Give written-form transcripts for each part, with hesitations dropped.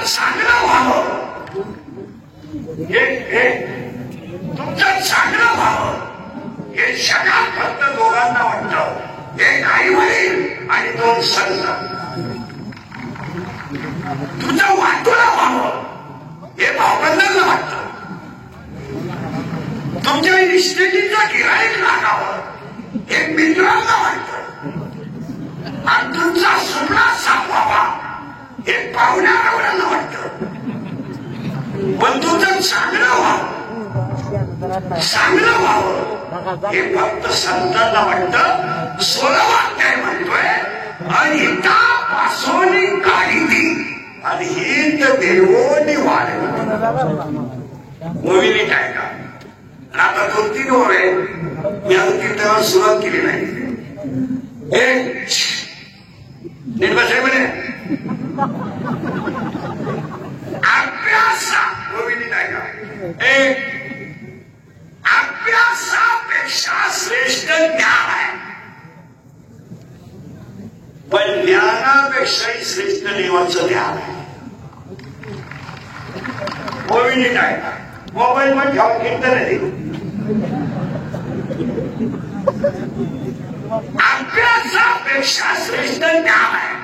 चांगलं व्हावं, तुमचं चांगलं व्हावं हे जगात फक्त दोघांना वाटतं, एक आई वडील आणि दोन संत. तुझं वाटोळं व्हावं हे भावबंधांना वाटतं, तुमच्या इस्टेटीचं गिराईक लागावं हे मित्रांना वाटतं, आणि तुमचा सुपडा सापवावा हे पाहुण्याला वाटतं. पण तुमचं चांगलं व्हावं, चांगलं व्हावं हे फक्त संतांना वाटतं. 16 म्हणतोय अनिता पासोनी गाडी ती आणि ही तर देवोनी वाढ मोहिनी काय का. आता 2-3 ओव्या मी अजून कीर्तनाला सुरुवात केली नाही. निर्वाच आहे म्हणे अभ्यासा मोहिनी काय का. अभ्यासापेक्षा श्रेष्ठ ज्ञान आहे, पण ज्ञानापेक्षाही श्रेष्ठ देवाचं ज्ञान आहे. मोहिनी काय का मोबाईल मध्ये घ्यावं कीर्तन आहे. अभ्यासापेक्षा श्रेष्ठ ज्ञान आहे,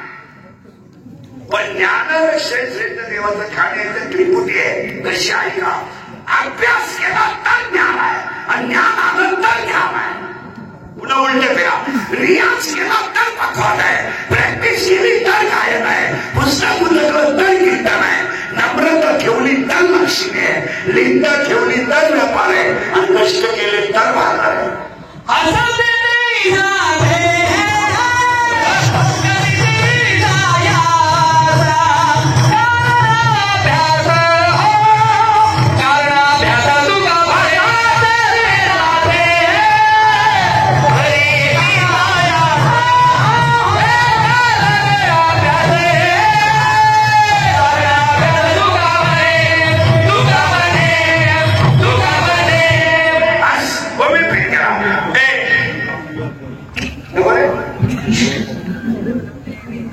पण ज्ञानापेक्षा श्रेष्ठ देवाचं खाण्याचं त्रिपुटी आहे. कशी आहे का. अभ्यास केला तर ज्ञान आहे आणि ज्ञान आलं तर ज्ञान आहे. पुन्हा उलट फेरा. रियाज केला तर पकवान आहे, प्रॅक्टिस केली तर गायन आहे, पुस्तक उलटलं तर कीर्तन आहे, नम्रता ठेवली तर लक्ष्मी आहे, लिंग ठेवली तर व्यापार आहे, आणि कष्ट केले तर बाजार आहे.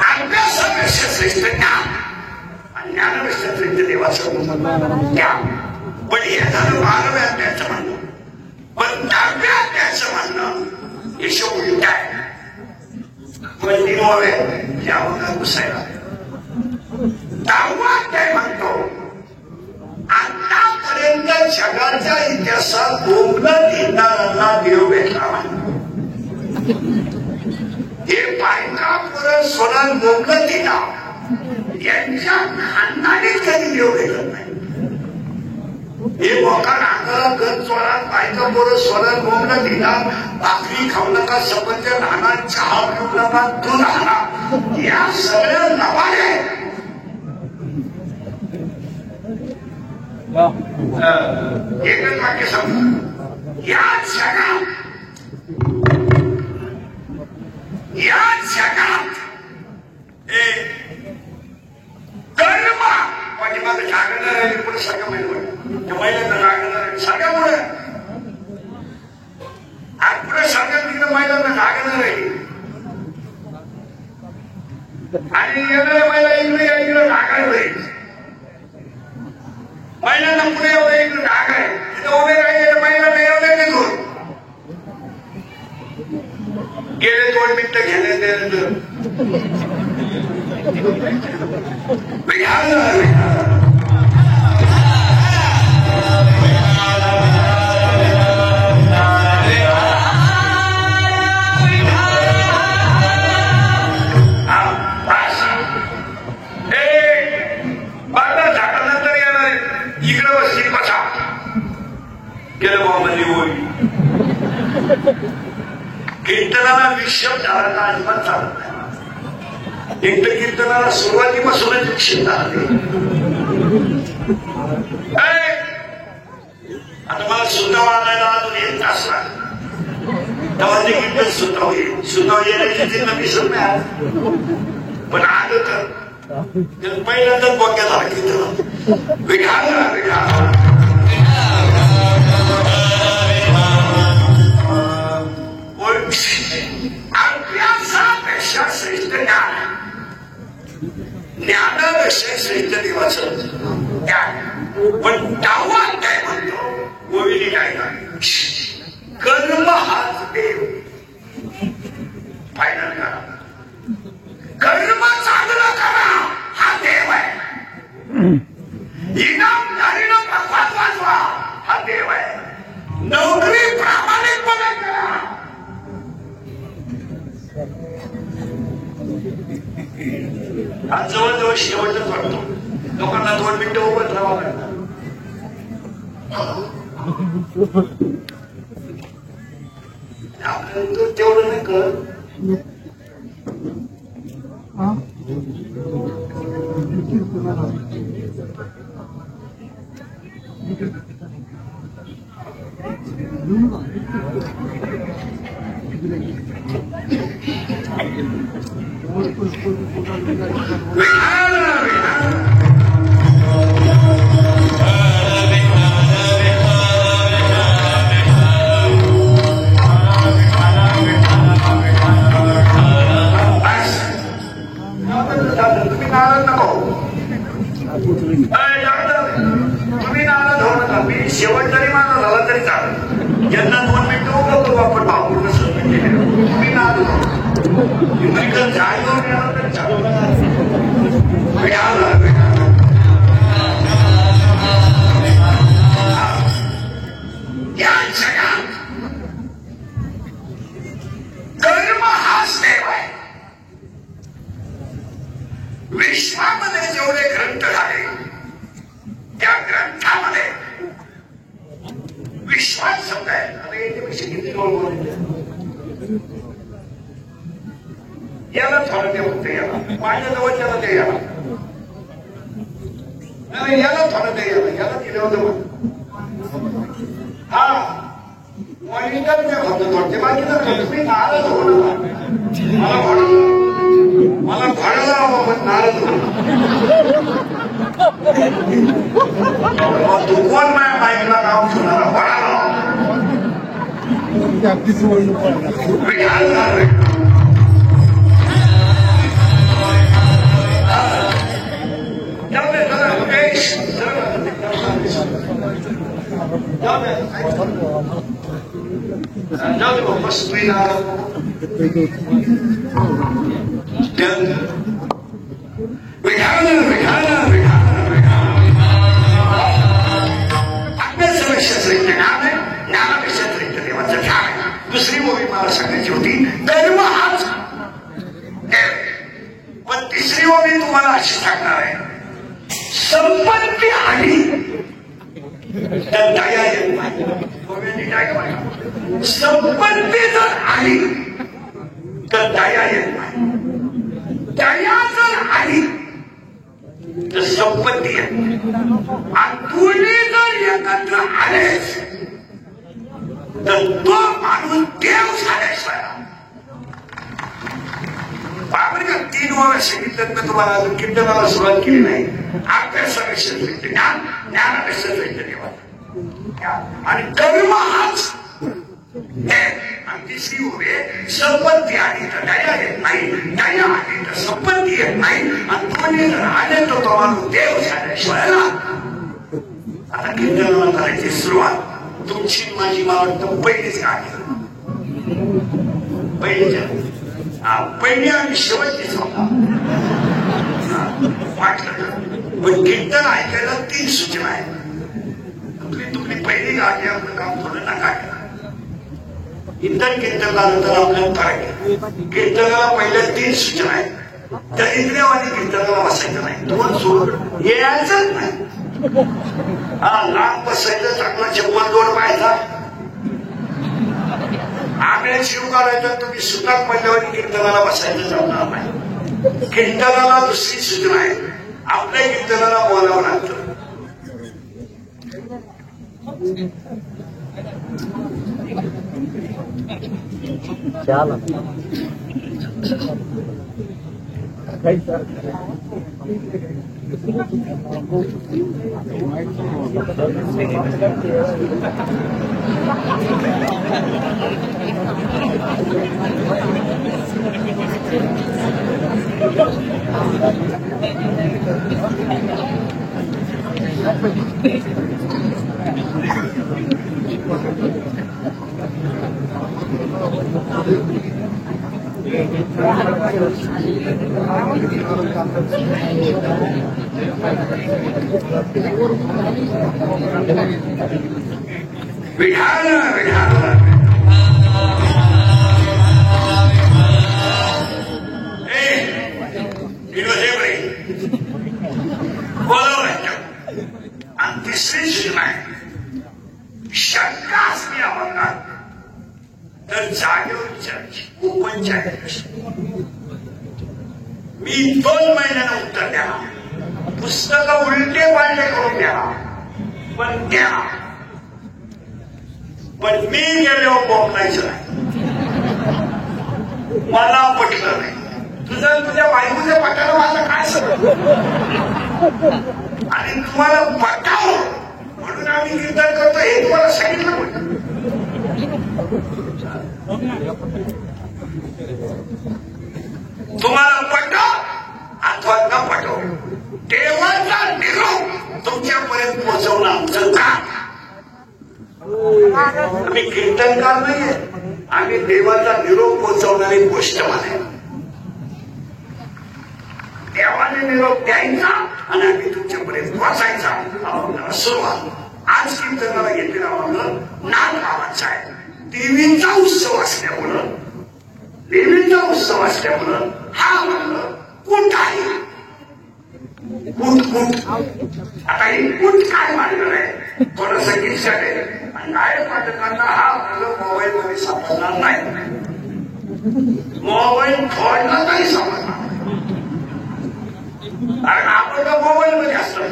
अभ्यासापेक्षा श्रेष्ठ ज्ञान आणि ज्ञानापेक्षा श्रेष्ठ देवाचं ज्ञान. पण हे झालं 12व्या अध्यायाचं म्हणणं. पण 10व्या अध्यायाचं म्हणणं हे उलट आहे. पण 3व्या यावं घुसायला. 10वा अध्याय म्हणतो आतापर्यंत जगाच्या इतिहासात बोंबलं देणाऱ्यांना देव भेटला नाही. हे बायका पुरं सोनार बोंबलं दिला यांच्या खानदानीत कधी देव भेटत नाही. हे मोका नांगला गज चोरात बायका पुरं सोनार बोंबलं दिला. भाकरी खाऊ नका, सफरचंद आणा, चहा पिऊ नका, दूध आणा, या सगळ्या नवाने एकच वाक्य समजा. या जगात कर्म पाठीमागे जागणार आहे. पुढे सगळं महिलांना जागणार आहे सगळ्यामुळे, आणि पुढे सगळ्या तिकडे महिलांना जागणार आहे. आणि येणाऱ्या महिला इकडे जागा होईल. महिलांना पुढे एवढं इकडे जागा आहे, तिथे उभे राहिले महिलांना एवढे निघून गेले 2 मिनिटं घेण्यात झाडानंतर येणार इकडे बसली बसा गेलं बाबांनी होईल. कीर्तनाला विक्षेप झाला तर अजिबात चालत नाही. एक तर कीर्तनाला सुरुवातीपासूनच विक्षेप झाला. आता मला सुद्धा वाढायला अजून 1 तास लागला, तेव्हा ते कीर्तन सुद्धा होईल. सुद्धा येण्याची चिन्ह दिसत नाही, पण आलं तर पहिल्यांदाच बोक्या झाला कीर्तन. विठाला विठाला अभ्यासापेक्षा श्रेष्ठ ज्ञान. ज्ञानापेक्षा श्रेष्ठ देवाचं ज्ञान. पण डावा काय म्हणतो गोविंदी काय का कर्म हाच देव. फायनल करा, कर्म चांगलं करा हा देव आहे. इनामदारीनं भगवान वाजवा हा देव आहे. नोकरी प्रामाणिकपणे करा. आज जवळजवळ शेवटच वाटतो. लोकांना 2 मिनिटं उभं राहावं लागतं. आपल्याला तेवढं नाही कळत. तुम्ही नाराज होऊ नका. मी शेवट जरी माझा झाला तरी चालेल. यांना 2 मिनिटं उभं करू आपण भावपूर्ण सहभागी केले. तुम्ही नाराज होऊ जायला तरी चालू. या जगात कर्म हाच देव आहे. विश्वामध्ये जेवढे ग्रंथ झाले त्या ग्रंथामध्ये विश्वास शब्द आहे. आता याच्यापेक्षा किती गोळ बोलायचे. याला थोडं ते होते. याला माझ्या जवळ त्याला ते याला नाही. याला थोडं ते याला दिलं होतं. हा मॉनिटर ते होतं थोडते. बाकी तर तुम्ही नाराज होऊ नका. मला घोडाला हवं पण नाराज होऊ तू कोण माझ्या बाईकला नाव ठेवणारा घोडाला जाऊ दे बस तुम्ही नाराज दुसरी मूवी मला सांगायची होती कर्म हाच. पण तिसरी मूवी तुम्हाला अशी सांगणार आहे संपत्ती आली तर दया येत नाही. संपत्ती जर आली तर दया येत नाही. दया जर आली तर संपत्ती येत नाही. आणि दोन्ही जर एकत्र आलेच तर तो माणूस देव झाल्याशिवाय. बाबर का 3 वर्ष सांगितलं तर तुम्हाला अजून कीर्तनाला सुरुवात केली नाही. अभ्यासापेक्षा ज्ञान, ज्ञानापेक्षा देवा आणि कर्म हाच. आणि तिसरी उभे संपत्ती आली तर दया येत नाही. दया आली तर संपत्ती येत नाही. आणि दोन्ही जर आले तर तो माणूस देव झाल्याशिवाय. आता कीर्तनाला करायची सुरुवात तुमची माझी मला वाटतं पहिलीच गाडी. पहिली आणि शेवटची वाटलं. पण कीर्तन ऐकायला 3 सूचना आहेत. तुमची पहिली गाडी आपलं काम थोडं नका. इतर कीर्तनला नंतर आपल्याला करायचं. कीर्तनाला पहिल्या 3 सूचना आहेत. त्या इंद्रियावादी कीर्तनाला बसायचं नाही. 2 सोडून यायचंच नाही. हा लांब बसायचं. चांगला चप्पल 2 पाहायचा. आम्ही शिव काढायचा. तुम्ही सुताक पडल्यावर कीर्तनाला बसायचं चालणार नाही. कीर्तनाला दुसरी सूचना आहे. आपल्या कीर्तनाला बोलावं लागतं. विठाल आणि तिसरी सीमा आहे शंका असली अभंगात तर जागेवर विचारायची ओपन चॅलेंज. मी 2 महिन्यानं उत्तर द्या, पुस्तकं उलटे पालटे करून द्या, पण द्या. पण मी गेल्यावर बोलायचं नाही, मला पटलं नाही. तुझं तुझ्या बायकोच्या पटाला माझं काय सगळं, आणि तुम्हाला पटावं म्हणून आम्ही कीर्तन करतो हे तुम्हाला सांगितलं पण. तुम्हाला पटव अथवा न पटव, देवाचा निरोप तुमच्यापर्यंत पोहोचवणं आमचं काम. आम्ही कीर्तनकार नाहीये, आम्ही देवाचा निरोप पोहोचवणारी गोष्ट म्हणाय. देवाने निरोप द्यायचा आणि आम्ही तुमच्यापर्यंत पोहोचायचा. आपल्याला सुरुवात आज कीर्तनाला घेतलेला म्हणलं नाथ गावाचा आहे. देवीचा उत्सव असल्यामुळं हा म्हणलं कुठ आहे, कुठ. आता ही कुठ काय मांडलं आहे थोडस किस्सा आहे. आणि गायक पाठकांना हा म्हणलं मोबाईल मध्ये सापडणार नाही, मोबाईल फोडला तरी सापडणार. कारण आपण तर मोबाईल मध्ये असतात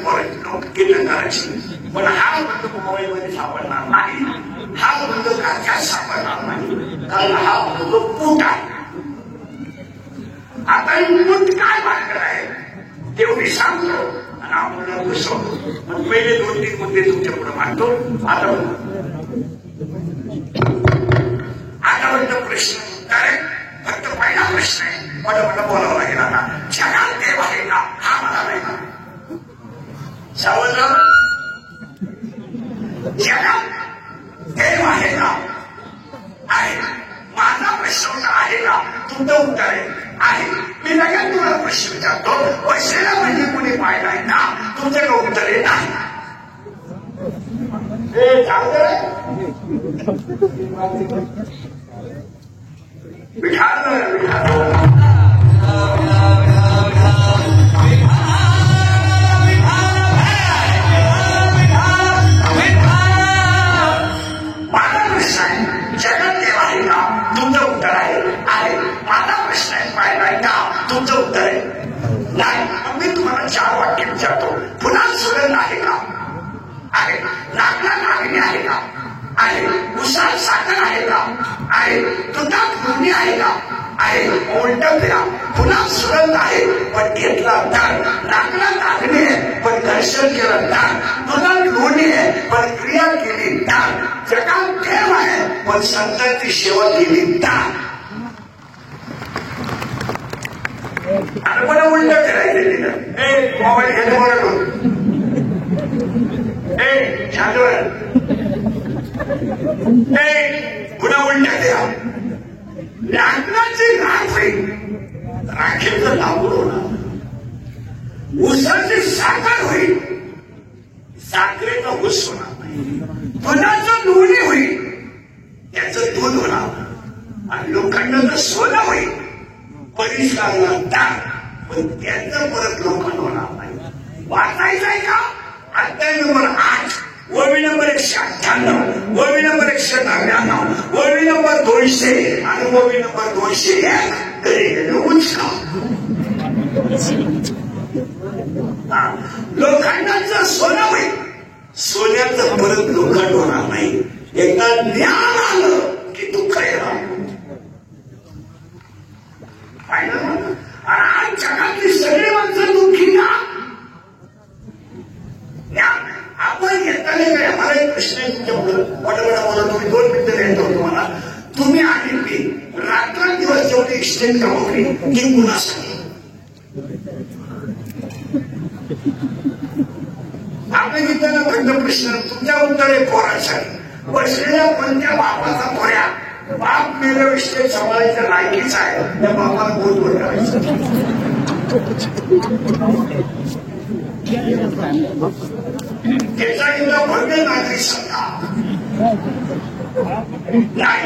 लोक कीर्तन करायची, पण हा म्हणतो मोबाईल मध्ये सापडणार नाही, हा म्हणतो काच्यात सापडणार नाही, कारण हा म्हणतो कुठ आहे. आता ही कुठ काय भानगड आहे तेवढी सांगतो आणि आपल्याला घुसवतो. पण पहिले 2-3 मुद्दे तुमच्या पुढे मांडतो. आता म्हणतो प्रश्न उत्तर फक्त पहिला प्रश्न आहे, मला बोलावं लागेल. आता जगात देव आहे का हा मला नाही ना समजलं. जगात देव आहे का, आहे. माझा प्रश्न आहे का, तुमचं उत्तर आहे. मी लगेच तुम्हाला प्रश्न विचारतो, बसलेला म्हणजे कुणी पाहिलाय ना, तुमचं उत्तर आहे नाही. हे चांगलं माझा प्रश्न आहे जगात देव आहे का, तुमचं उत्तर आहे. माझा प्रश्न आहे पाहिलाय का, तुमचं उत्तर आहे नाही. मी तुम्हाला 4 वाक्य विचारतो. पुन्हा सुगंध आहे का, आहे. नागला नागणी आहे का, आहे. उसात साखर आहे का, आहे. दुधात गुन्हे आहे का, आहे. उलट फिरा. पुन्हा सुगंध आहे पण घेतला दान. नागला नागणी आहे पण दर्शन केलं दान. दुधात गुन्हे आहे पण क्रिया केली दान. जगात देव आहे पण संतांची सेवा केली दान. आणि मला उलट फिरायचे तिथं मोबाईल घेतो म्हणून पुन्हा उलट द्या. लाकडाची राख होईल, राखेचं लाकूड होणार. ऊसाची साखर होईल, साखरेचा ऊस होणार नाही. दुधाचं लोणी होईल, त्याचं दूध होणार. आणि लोखंडाचं सोनं होईल, परिसराला दान, पण त्याचं परत लोखंड होणार नाही. वाचायचं आहे का, अध्याय नंबर 8 ओवी नंबर 198, ओवी नंबर 199, ओवी नंबर 200 आणि ओवी नंबर 201 तरी उचका. लोखंडाचं सोनं होईल, सोन्याचं परत लोखंड होणार नाही. एकदा ज्ञान आलं की दुःख येणार. आणि आज जगातली सगळी माणसं दुःखी का, ज्ञान. आपण घेताना काय आम्हाला एक प्रश्न आहे तुमच्याकडून पटापटा बोला. तुम्ही 2 मिनिटं द्यायचं तुम्हाला. तुम्ही आणि मी रात्रंदिवस जेवढी इस्टेट कमावली ती कुणासाठी? आपण इथं खंड प्रश्न तुमच्या उत्तर आहे पोरासाठी. बसलेल्या कोणत्या बापाचा पोऱ्या बाप मेलं इस्टेट सांभाळायच्या लायकीचा आहे त्या बापाला बोलवर करायचं. त्याचा इथं भव्य नागरिक सांगा नाही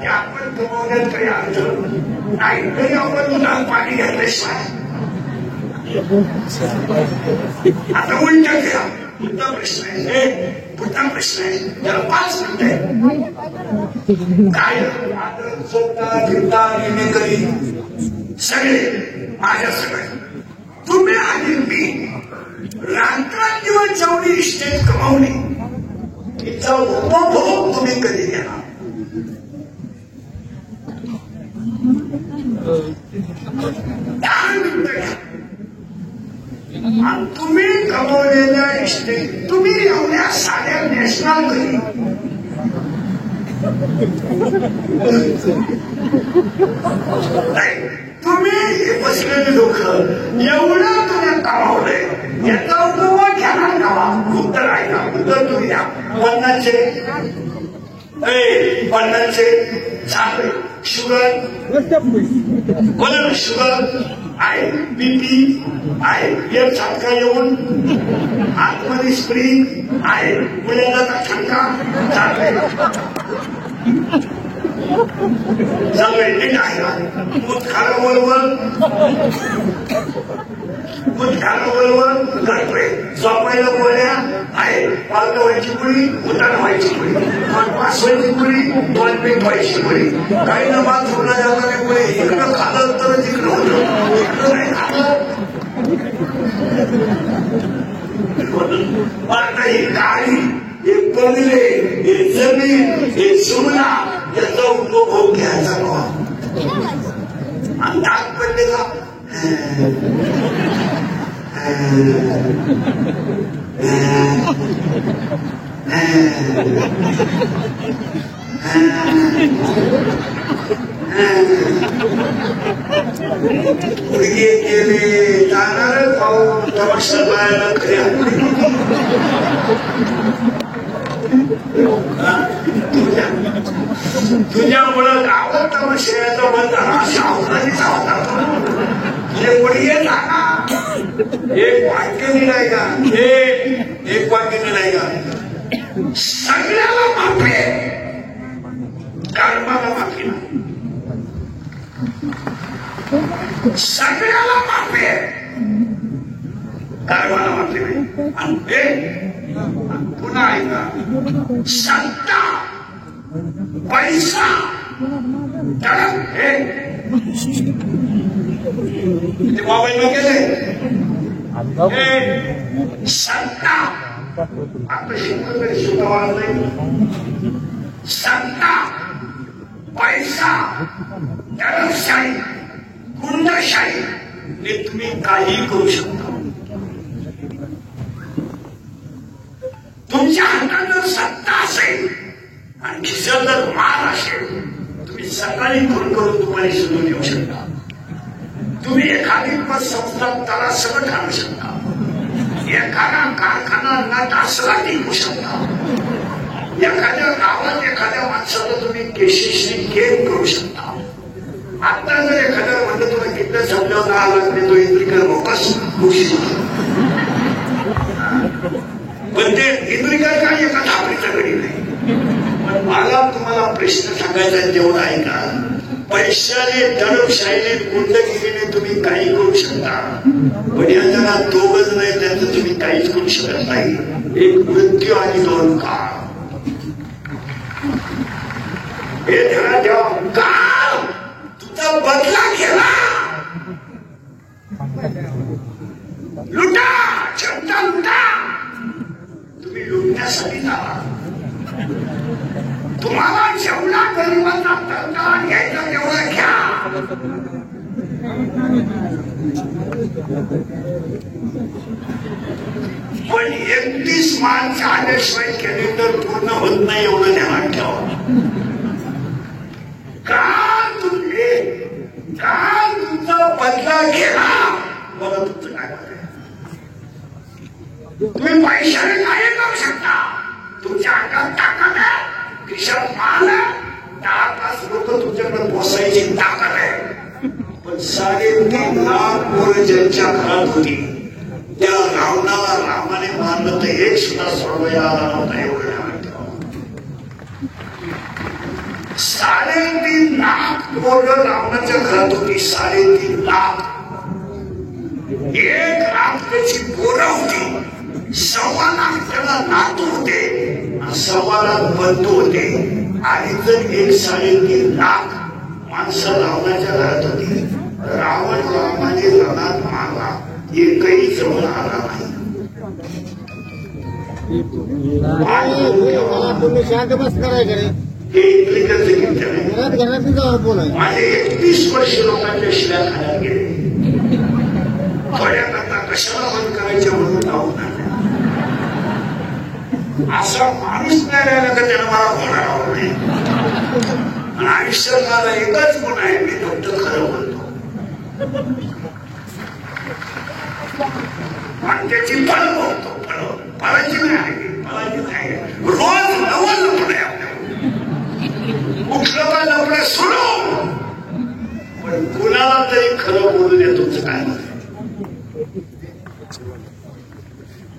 आपण कमवण्यात काही अर्थ नाही. तरी आपण उन्हात पाणी घातल्याशिवाय आता उलट घ्या. पुढचा प्रश्न आहे पुढचा प्रश्न आहे त्याला 5 मिनिटं काय आदर सोडता फिरता निर्णय करी सगळे माझ्या सगळे तुम्ही आणि मी रात्रंदिवस जेवढी इस्टेट कमावली तिचा उपभोग तुम्ही कधी घ्या. आणि तुम्ही कमवलेल्या इस्टेट तुम्ही एवढ्या साध्या नॅशनल घरी तुम्ही बसलेले लोक एवढं तुम्ही कमावलंय याचा उपभोग घ्या का? उत्तर आहे का? उत्तर तुम्ही द्या. 50चे चांगले शुगर बोला ना. शुगर आहे बीपी आहे एक झटका येऊन आतमध्ये स्प्रिंग आहे मुलांना ठणका चालू चालू नीट आहे ना. दूध खाणं बरोबर करतोय. झोपायला गोळ्या आहे. पालक व्हायची गोळी उतार व्हायची गोळी 5 व्हायची गोळी 2 पीठ व्हायची गोळी. काही ना बात होणार जाणारे गोळी इकडं खाल्लं तर तिकडं होतं इकडं नाही खाल्लं. आता ही गाडी हे बंगले हे जमीन हे सुमना याचा उपभोग घ्यायचा नव्हा. आणि दाग पडले का उडगे गेले जाणार पाहून तमाशा पाहायला तुझ्यामुळं गावात तमाशा बंद अशा अवधानीचा होता. तुझे उडगे जाणार एक वाक्य नाही का? एक वाक्य नाही का? सगळ्याला माफी आहे कर्माला माफी नाही. सगळ्याला माफी आहे कर्माला माफी नाही. आणि पुन्हा ऐका सत्ता पैसा हे मोबाईल में केले सत्ता आता शिकवत नाही. सत्ता पैसा दडपशाही गुंडशाही हे तुम्ही काही करू शकता. तुमच्या हातात जर सत्ता असेल आणि खिशात जर माल असेल तुम्ही सकाळी फोन करून तुम्हाला शोधून येऊ शकता. तुम्ही एखादी संस्था त्याला सगळं घालू शकता. एखादा कारखाना नटासला टिकू शकता. एखाद्या गावात एखाद्या माणसाला तुम्ही केशीशी गेम करू शकता. आता जर एखाद्या म्हणलं तुला किती समजावून आला तो इंद्रिकर बस खुशी पण ते इंद्रिकर काही एका धापरीच्या घरी नाही. पण मला तुम्हाला प्रश्न सांगायचा तेवढा आहे का? पैशाने दडपशाहीने गुंडगिरीने तुम्ही काही करू शकता पण यांना दोघच नाही त्यांचं तुम्ही काहीच करू शकत नाही. एक मृत्यू आणि 2 काळ हे ध्यानात ठेवा. काळ तुझा बदला घेला लुटा क्षमता लुटा तुम्ही लुटण्यासाठी जावा. तुम्हाला जेवढा गरिबांचा दर्जा घ्यायचा तेवढा घ्या. पण 31 मार्च आल्याशिवाय कॅलेंडर पूर्ण होत नाही एवढं ध्यानात ठेवा. का तुमचा बदला घेला बघा तुमचं काय बदल. तुम्ही पैशाने काही करू शकता. तुमच्या अंगात ताकद आहे, खिशात माल आहे, 10 तास लोक तुमच्याकडे पोसायची ताकद आहे. पण 3.5 लाख पोरं ज्यांच्या घरात होती त्या रावणाला रामाने मारलं तर एक सुद्धा सोडवायला आला नव्हता एवढं. 3.5 लाख पोरं रावणाच्या घरात होती. 3.5 लाख. 1 लाख त्याची पोरं होती. 1.25 लाख त्याला नातू होते, 1.25 लाख बंधू होते. आणि जर 3.5 लाख माणसं रावणाच्या घरात होती, रावण रामाने रणात मारला, एकही जवळ आला नाही. तुम्ही शांत बस करायचे हे इंग्लिशचं कीर्तन आहे. माझे 31 वर्ष लोकांच्या शिव्या खाण्यात गेले. थोड्या करता कशाला बंद करायच्या म्हणून लावून असा माणूस नाही राहिला का त्याला मला बोलावं नाही. आणि आयुष्यात माझा एकच गुण आहे, मी फक्त खरं बोलतो. आणि त्याची फळ बोलतो. फळाची नाही, फळाची नाही. रोज नवल लपडे आपल्याला उठलं का लपडे सोडू. पण कुणाला तरी खरं बोलू दे. तुमचं काय मत?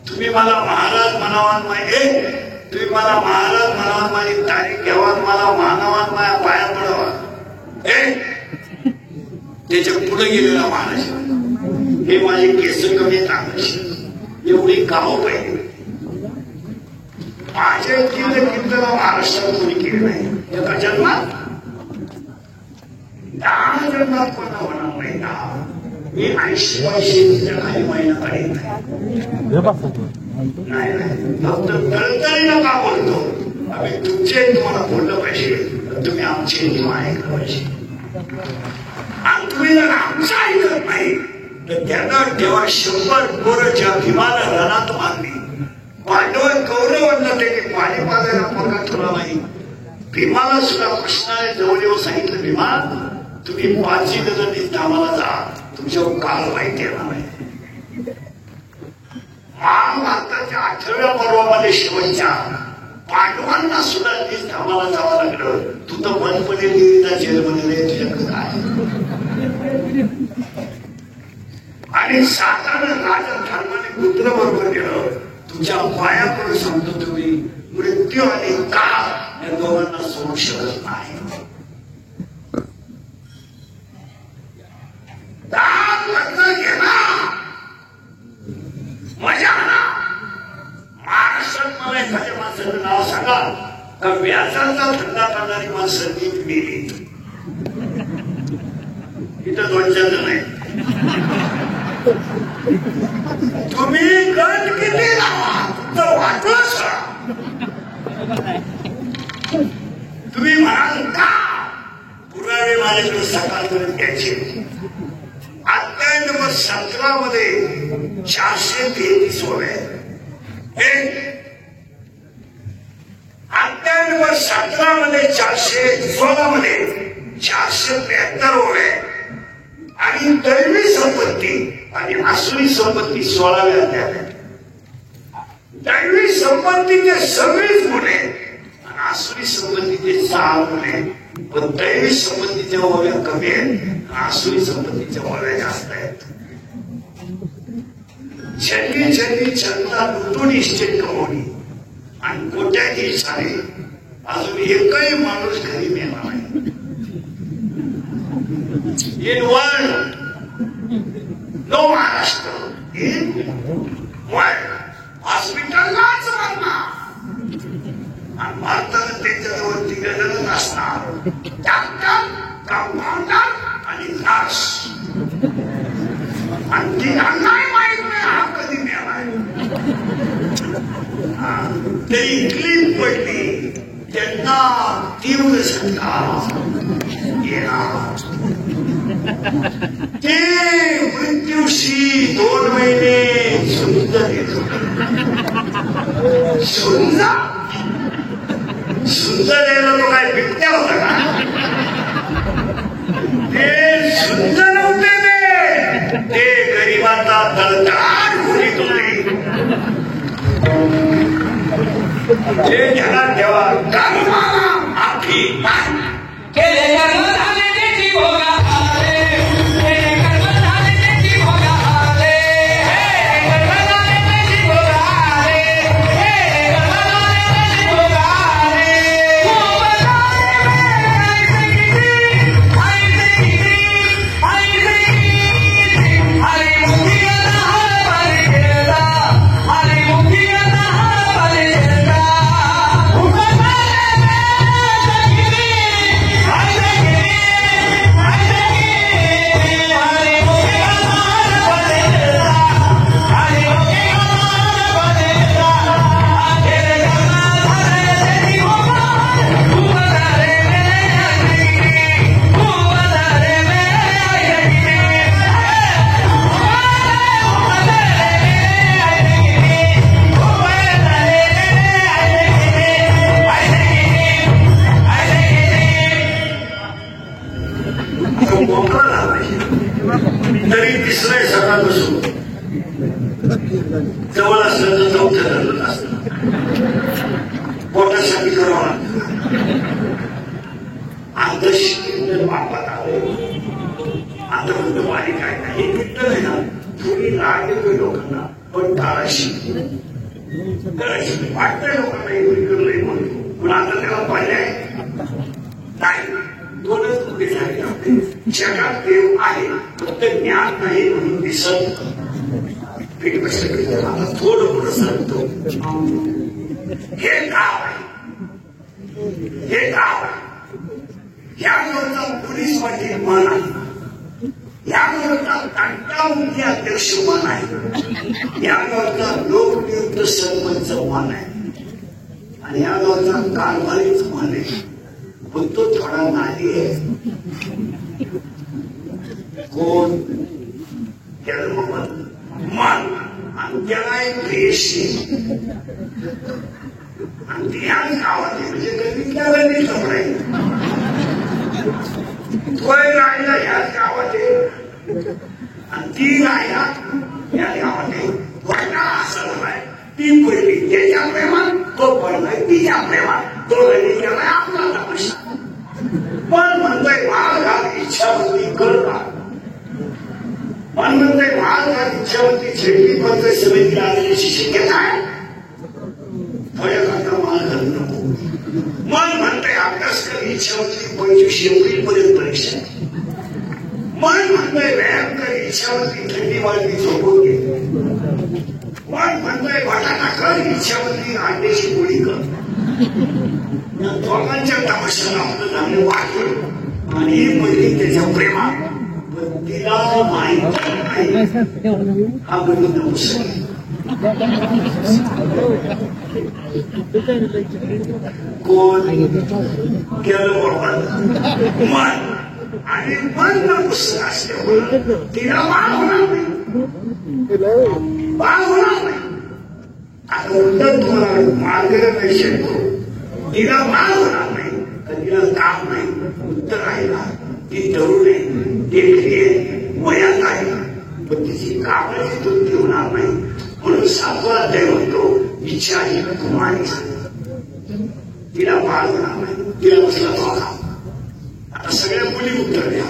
तुम्ही मला महाराज म्हणावान माहिती, तुम्ही मला महाराज म्हणावान माझी तारीख घ्यावान, मला मानावान माझ्या पाया पडावा. त्याच्या पुढे गेलेला महाराज हे माझे केस कमी तांबशी एवढी गाव पाहिजे. माझ्या कीर्तनाला महाराष्ट्रात कोणी केलं नाही. एका जन्मात 10 जन्मात कोणा होणार नाही. मी 80 वर्षाच्या काही महिना काढत नाही. फक्त तळतळीनं का बोलतो. आम्ही तुमचे तुम्हाला बोललं पाहिजे, तुम्ही आमचे नियम ऐकलं पाहिजे. आणि तुम्ही जर आमचं ऐकत नाही तर त्यांना तेव्हा 100 पोरं ज्या भीमाला रणात मारली, पांडव कौरवांना त्याने पाणी पाजायला पोरगा ठेवला नाही. भीमाला सुद्धा कृष्णाने जवळ येऊन सांगितलं, भीमा तुम्ही 5 गजनी धामाला जा, तुमच्यावर काल माहिती येणार नाही. महाभारताच्या 8व्या पर्वामध्ये शेवटच्या पांडवांना सुद्धा तीच धामाला जावं लागलं. तू तर मनपणे गेला जेलमध्ये, तुझ्याकडे काय. आणि सातारा राजा धर्माने पुत्र बरोबर गेलं. तुमच्या पायाकडे सांगतो, तुम्ही मृत्यू आणि काळ या दोघांना सोडू शकत नाही. मजा ना. महाराष्ट्रात मला एखाद्या माणसाचं नाव सांगा का व्याजाचा धंदा करणारी माणसं नीट मेली. इथं 2-4 जण आहेत. तुम्ही गट किती लावा, तुमचं वाटलंच का. तुम्ही म्हणाल का पुरावे माझ्याकडे सकाळपर्यंत घ्यायचे. अध्याय नंबर 17 मध्ये 433 ओळ आहे. अध्याय नंबर 17 मध्ये 416 मध्ये 473 ओळ आहे. आणि दैवी संपत्ती आणि आसुरी संपत्ती 16व्या अध्यायात आहे. दैवी संपत्तीचे 26 गुन्हे आणि आसुरी संपत्तीचे 6 गुन्हे. पण दैवी संपत्तीच्या ओव्या कमी आहेत, आसुरी संपत्तीच्या ओव्या जास्त आहेत. छंदी छंदा लुटून इस्टेट कमवली आणि कोट्याची झाली. अजून एकही माणूस घरी मिळणार नाही. In world, no Maharashtra. In world, हॉस्पिटललाच मारणार. आणि भारतात त्याच्याजवळ 3 जणच असणार, डॉक्टर, कंपाऊंडर आणि नर्स. आणि तिघांनाही माहित नाही हा कधी मिळालाय. तरी क्लीन पडली, त्यांना तीव्र झटका येणार. ते मृत्यूशी 2 महिने सुद्धा देतो. सुंजा द्यायला तो काय बिबट्या होता का? ते सुंज नव्हते, ते गरिबाचा दळदार होती तुम्ही. ते ध्यानात ठेवा. कर्माला आखी केले कर्म झाले त्याची भोगा आले, केले कर्म झाले त्याची भोगा आले, कर्म झाले त्याची भोगा आले, कर्म झाले त्याची भोगा आले. खूप झाले ऐसे किती, हरी मुखियाला हार पाणी केला, हरी मुखियाला हार पाणी केला. खूप झाले तरी तिसरं सकाळपासून जवळ असलं तर चौथं धरलं असतं. पोटासाठी करावं लागतं. आदर्श बापात आले आता कुठं वारी काय नाही. हे किट्ट नाही ना, थोडी राग येतोय लोकांना, पण ताराशी करायची वाटतंय लोकांना एवढी करलंय म्हणून. पण आता त्याला पर्याय नाही. दोनच मुली झाली आपले. जगात देव आहे, फक्त ज्ञान नाही म्हणून दिसत. आता थोडं पुढं सांगतो. हे गाव आहे, हे गाव आहे. या गावचा पोलीस पाटील मान आहे, या गावचा तांटा मुख्य अध्यक्ष मान आहे, या गावचा लोकनियुक्त सरपंच मान आहे, आणि या गावचा कारभारीच मान आहे. पण तो थोडा नादी आहे. कोण? त्याला मान, आणि त्याला एक प्रेयशी, आणि त्याच गावात म्हणजे कधी त्याला नाही कपडायला तोय राहिला ह्याच गावात आहे, आणि ती राहिला या गावात आहे. वडला असं होणार, ती पहिली त्याच्या प्रेमात, तो पडलाय तिच्या प्रेमात, तो केलाय आपला तमाशा. पण म्हणतोय महाघात इच्छावरती करता, मन म्हणतोय महाघात इच्छावरती छेडली म्हणतोय समितीला आलेली शक्यता आहे. थोड्या काळात माल घालू नको. मन म्हणतोय अभ्यास कर इच्छावरती 25 एप्रिलपर्यंत परीक्षा. मन म्हणतोय व्यायाम कर इच्छावरती थंडी वाढली झोपून घे. मन म्हणतोय बटाटा कर इच्छावरती अंड्याची पोळी कर. या दोघांच्या तमाशाला आपलं चांगलं वाटलं, आणि ही पहिली त्याच्या प्रेमात. पण तिला माहित नाही हा गणित मुसळ कोण केलं बरोबर मन, आणि मन मुसळ असल्यामुळे तिला बाळ होणार नाही, बाळ होणार नाही. आता उलट तुम्हाला मार्ग नाही शकतो. तिला बाळ होणार नाही, तर तिला काम नाही. उत्तर राहिला ती तरुण आहे, देखणी आहे, वयात आहे, पण तिची कामाची तृप्ती होणार नाही. म्हणून 7वा अध्याय म्हणतो इच्छा ही कुमारी झाली. तिला बाळ होणार नाही, तिला बसला धोका. आता सगळ्या मुली उत्तर द्या.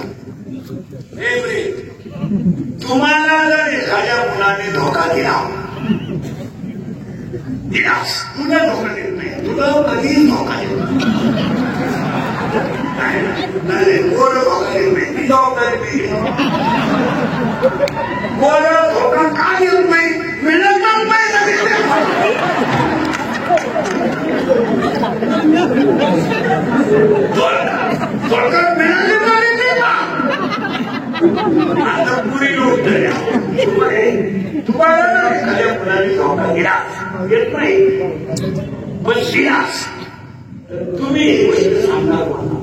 तुम्हाला जर एखाद्या मुलाने धोका दिला, तुला धोका देत नाही, तुला कधीच धोका देत नाही. कोण धोका देत नाही, ती जबाबदारी मी. कोण धोका का देत नाही, मिळतच नाही. धोका मिळाले नाही ना. आता पुढील उत्तर द्या. तुम्हाला एखाद्या मुलाने धोका दिला येत नाही, पण दिलास तुम्ही ही गोष्ट सांगणार मला.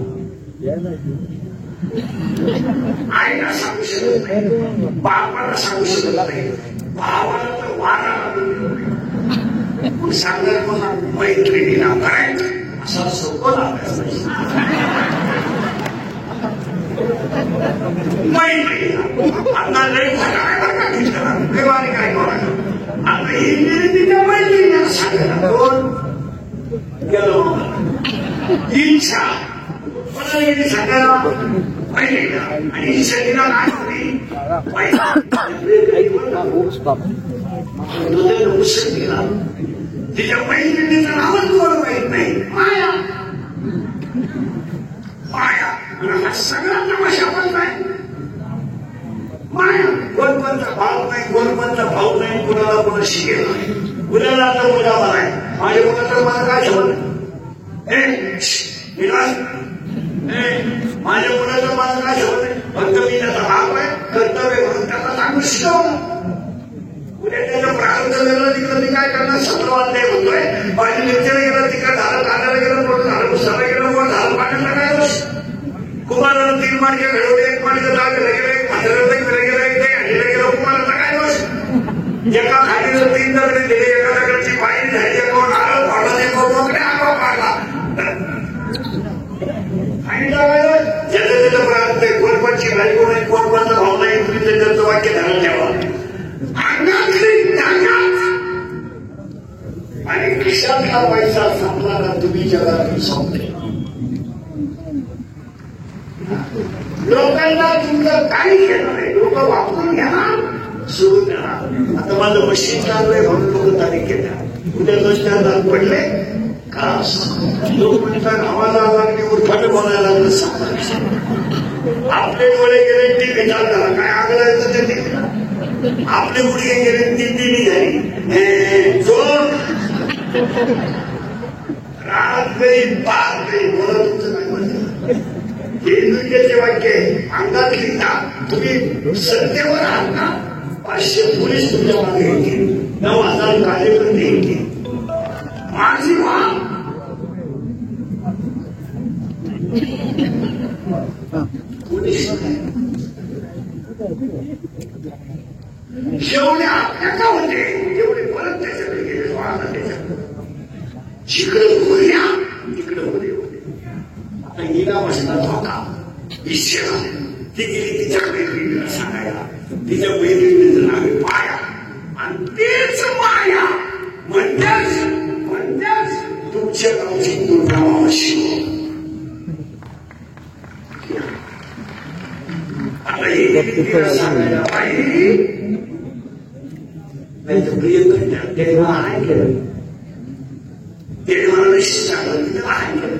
आईला सांगू शकत नाही, बापाला सांगू शकत नाही, भावाला तर वारा सांगत मला मैत्रिणीला करायचं असा सोपं अभ्यास मैत्रिणीला आता लई काय आता इंग्रजीच्या मैत्रिणीला सांगायला कोण गेलो इच्छा कोणाला सांगायला मैत्रिणीला आणि इच्छा तिला काय होती तिच्या मैत्रिणीचं नावच कोण माहित नाही माया माया हा सगळा तमाशा पण नाही माया कोणचा भाव नाही कोणचा भाऊ नाही कुणाला कोणा शिकेल नाही कुणाला आता मुला मला आहे माझ्या मुलाचं मला काय समज माझ्या मुलाचं मला काय समज फक्त मी त्याचा भाव आहे कर्तव्य म्हणून त्याला चांगलं शिकवलं उद्या त्याचं प्रारंभ वेगळं तिकडं ती काय करणार सत्रवाद नाही म्हणतोय माझ्या लेक्चर गेलं तिकडे झालं काढायला गेलं मोठं झालं पुस्तकाला गेलं मोठं झालं पाण्याला काय दोष कुमाराला 3 माणके घडवले 1 माणकं जाग गेलं एक म्हाताऱ्याला गेलं एक ते हल्लीला गेलं कुमाराचा काय दोष एका खालीला 3 दगडे दिले एका दगडाची पायरी झाली कोण आलं फाडला मोकळे आगाव काढला आणि ज्याचं त्याचं प्रारंभ कोणपणची बायको नाही कोणपणचा भाव नाही तुम्ही त्याचं वाक्य धरून ठेवा अंगातली ताकद आणि खिशातला पैसा संपला ना तुम्ही जगातून संपले लोकांना तुमचं काही घेणार नाही लोक वापरून घेणार सोडून देणार आता माझं मशीन चालू आहे म्हणून लोक तारीख घेतात उद्या 2 दात पडले का लोक म्हणतात आवाज आला आणि उर्फाने बोलायला लागलं आपले डोळे गेले ती विचार झाला काय आगला येतं ते आपले गुडघे गेले ती झाली रात नाही बात नाही बोला तुमचं काय म्हणतं हिंदूचे वाक्य अंगातली ना तुम्ही सत्तेवर आहात ना 500 पोलीस तुमच्या मागे येतील 9,000 कार्यकर्ते येतील माझी मान पोलीस जेवढे आपल्या का होते तेवढे परत त्याच्याकडे गेले जिकडे बोलल्या तिकडे बोलले होते आता हिला बसला धोका इच्छा ती गेली तिच्या मैत्रिणीला सांगायला तिच्या मैत्रिणीचं नाव आहे माया आणि तेच माया म्हणल्याच तुमच्या गावची दुर्गावा शिव आता ही तिला सांगायला पाहिजे नाही तर प्रियंका त्याने मला आहे केलं त्याने मला निश्चित सांगलं तिथे आहे केलं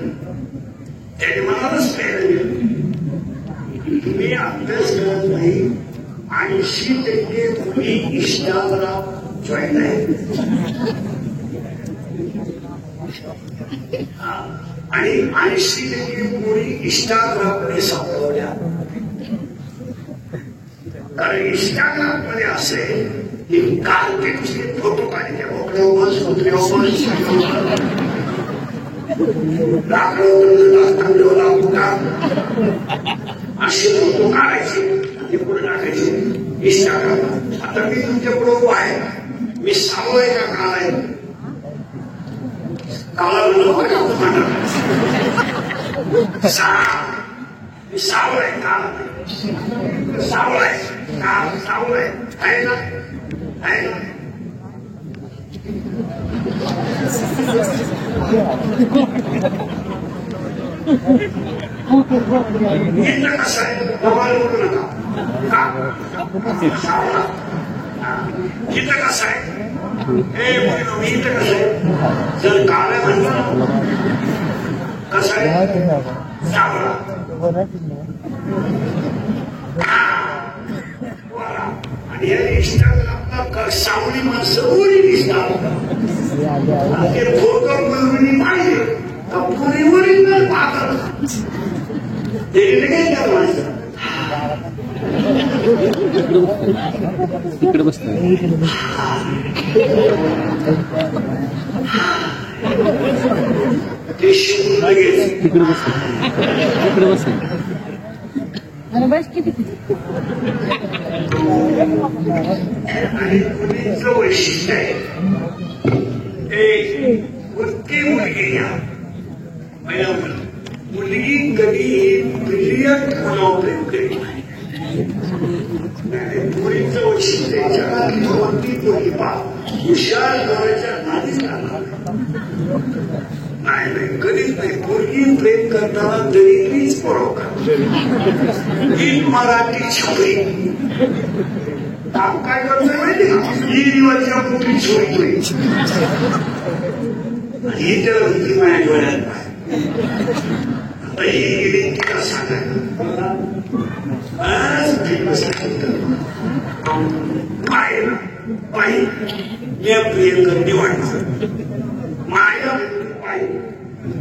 त्याने मलाच प्रेरणा दिली तुम्ही अभ्यास करत नाही 80% मुली इंस्टाग्राम जॉईन आहेत आणि 80% मुली इंस्टाग्रामने सापडवल्या कारण इंस्टाग्राम मध्ये असेल की कार्पेटचे फोटो काढले मोकळे उभं सुत्रे उभं असे फोटो काढायचे ते पुढे टाकायचे इंस्टाग्राम आता मी तुमच्या पुढे उभा आहे मी सावळ आहे का काळ आहे काळा मी सावळ आहे काळ सावळ आहे काळ सावळ आहे ना आहे ना इथं कसं आहे डबाल बोलू नका इथं कसं आहे हे इथं कसं आहे जर काळ्या म्हणलं कसं आहे सावळा आणि या इंस्टाग्रामला सावळी माणसं उरी दिसतात ते फोटो मुलगी पाहिजे का पुरी ओरिजिनल पाहतात ते काय माणसं इकडे बसतो ते शिकून लगेच इकडे बसतो आणि बस किती आणि मुलींचं वैशिष्ट्य आहे एक वृत्ती मुलगी या मुलगी कधी ब्रिलियंट मुलं प्रेम करीत नाही. मुलींचं वैशिष्ट्य जगातली कोणती मुलगी पा हुशार नवऱ्याच्या नादीच लागणार नाही नाही कधीच नाही. मुलगी प्रेम करताना दरिद्रीच बरोबर ही मराठी छपरी काम काय करतोय माहिती का ही दिवसच्या मुली सोडतोय आणि ही त्याला भीती माझ्या डोळ्यात आता ही गेली तिला सांगायला मायला बाई मी प्रियंकर निवडणार माया बाई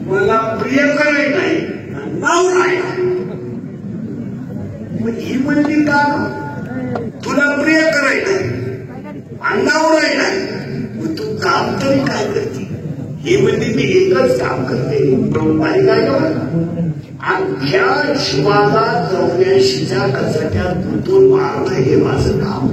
मला प्रियंकर नाही नाव नाही मग ही म्हणली का तुला प्रिय करायला अंगावर नाही मग तू काम तरी काय करते ही म्हणली मी एकच काम करते आणि काय अख्ख्या शिवाला 84च्या कचऱ्यात गुंतून मारणं हे माझं काम.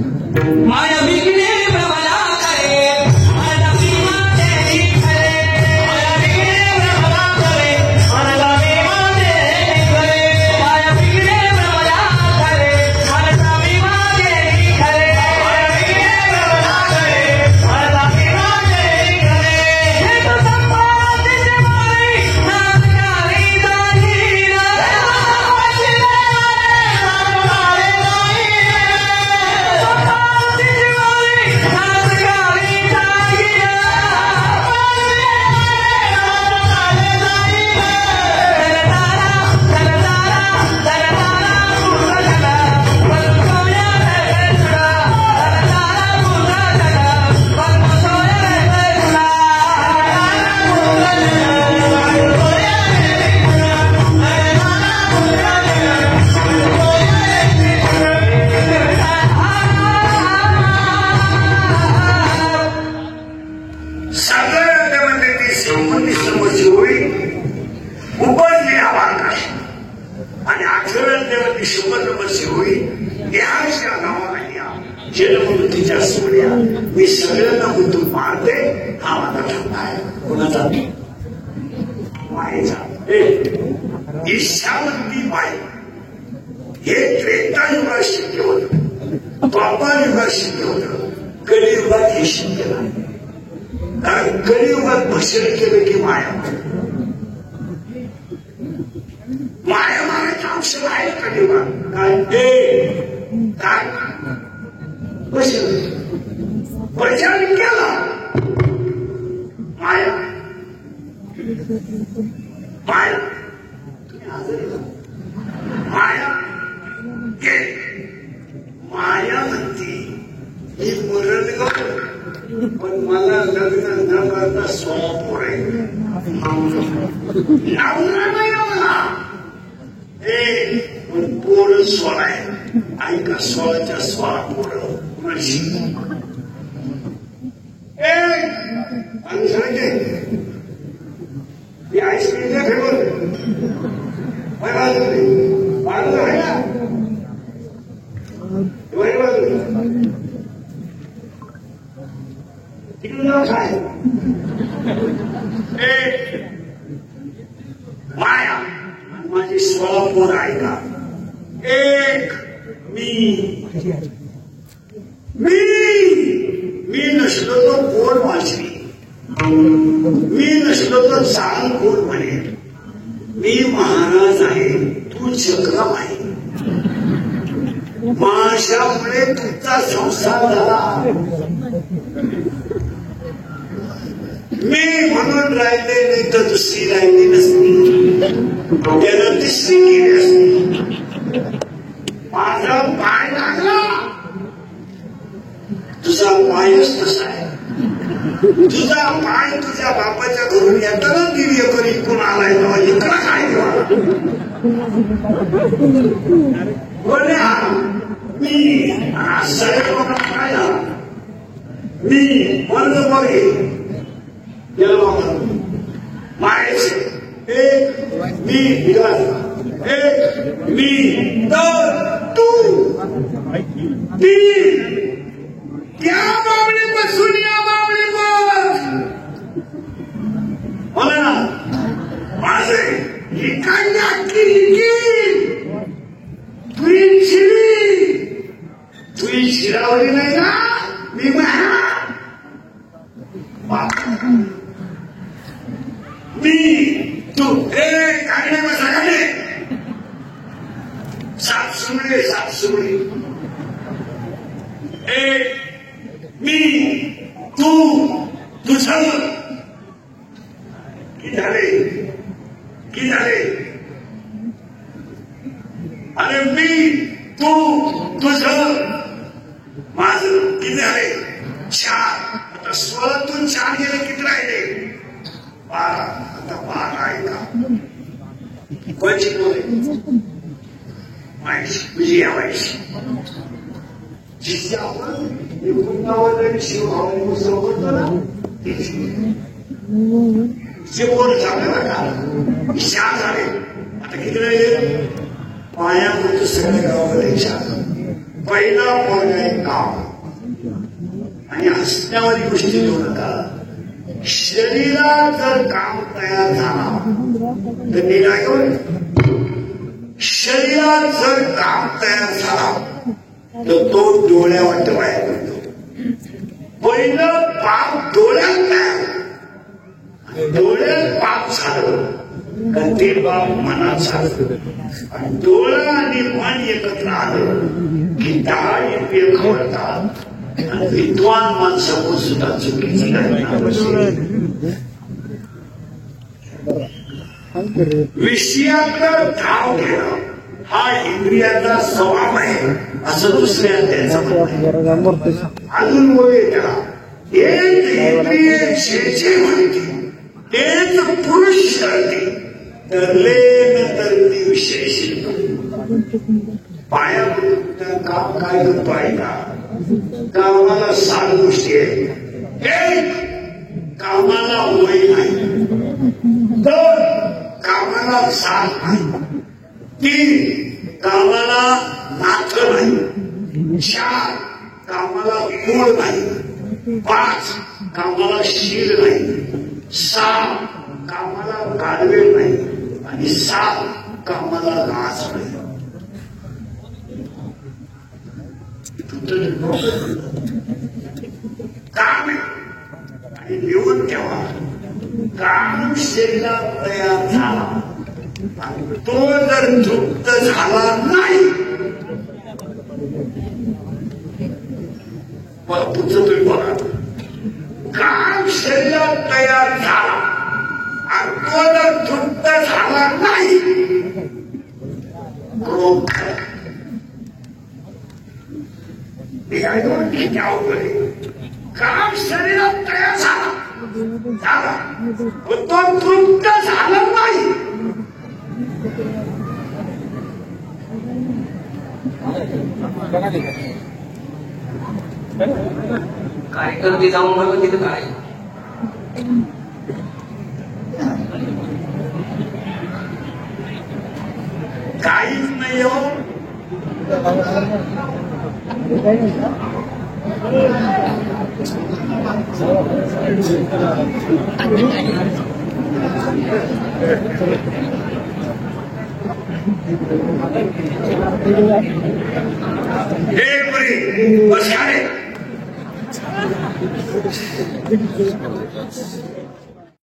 माया बिगडे प्रभला करे मला भीमा देवी करे माया बिगडे प्रभला करे मला भीमा देवी करे माया बिगडे प्रभला करे मला भीमा देवी करे माया बिगडे प्रभला करे मला भीमा देवी करे हे तो संपाद से मारी नाचकारी दाहीरा मी सगळ्यांना गुंतून मारते हा माझा ठरला आहे. कोणाचा मायेचा ईशावंती माय हे त्रेतायुगात शक्य होतं द्वापारयुगात शक्य होतं कलियुगात हे शक्य नाही. कारण कलियुगात भक्षण केलं की माया माया मारायचं औषध आहे कलियुगात काय काय भजन केला माया माया माया माया म्हणती मी मरण करतो पण मला लग्न न करता स्वपोर आहे मला पण पोर स्वर आहे ऐका स्वराच्या स्वा पोर आईस्क्रीम द्या फेमस बाजू आहे ना तिकडून जाऊ काय माया माझी स्वपोर ऐका एक मी नसलो तो कोण वाचवी मी नसलो तो चाल कोण म्हणेल मी महाराज आहे तू चक्रम आहे माझ्यामुळे तुमचा संसार झाला मी म्हणून राहिले नाही तर दुसरी राहिली नसती त्यानं तिसरी केली असती. माझा पाय लागला तुझा पायच तसा आहे तुझा पाय तुझ्या बापाच्या घरून येताना दिव्य करी कोण आलाय तेव्हा इकडं काय बोलल्या मी सर्व काय झाला मी वर्ग बघे गेला बाबा मायचे एक मी विकास एक मी तर तू तीन त्या मावळीपासून या मावळीवर बोला ना माझे ही कन्या तुझी शिरावली नाही ना मी मी तू काय नाही बसा काय सात सुमळे एक मी तू तुझं किती झाले अरे मी तू तुझं माझं किती झाले 4 आता 16 तून 4 गेले किती राहिले 12 आता 12 आहे का कोणची बोले माहिती तुझी यावायची जिची आपण निवडणावर शिवभावने मुसळ ना जे बोल झालं का 4 झाले आता किती राहिले पायाभूत सगळ्या गावामध्ये 4 पहिला पोरगा गाव आणि हसण्यावाली गोष्टी देऊ नका शरीरात जर काम तयार झाला तर निराय शरीरात जर काम तयार झाला तर तो डोळ्यावर बाहेर पडतो पहिलं पाप डोळ्यात तयार डोळ्यात पाप झालं तर ते बाप मनात झालं आणि डोळा आणि मन एकत्र आलं की 10 इंद्रिय खवळतात आणि विद्वान माणसावर सुद्धा चुकीची विषयाकडे धाव घेणं हा इंद्रियाचा स्वभाव आहे असं दुसऱ्या त्याचा अजून बोले त्याला एक इंद्रिय जे म्हणते तेच पुरुष ठरते तरले नंतर ती विशेष पायाभूत काम काय करतो आहे का कामाला 7 गोष्टी आहेत 1 कामाला वय नाही 2 कामाला जात नाही 3 कामाला नातं नाही 4 कामाला गुण नाही 5 कामाला शील नाही 6 कामाला गाडवेल नाही आणि 7 कामाला लाज नाही काम आणि लिहून ठेवा काम शरीरात तयार झाला आणि तो जर तृप्त झाला नाही पुढचं तुम्ही बघा काम शरीरात तयार झाला आणि तो जर तृप्त झाला नाही रोग किती अवघड आहे काम शरीरात तयार झाला पण तो तृप्त झाला नाही कार्यकर्ते जाऊन बघा तिथं काय काहीच नाही हो एक बरी बस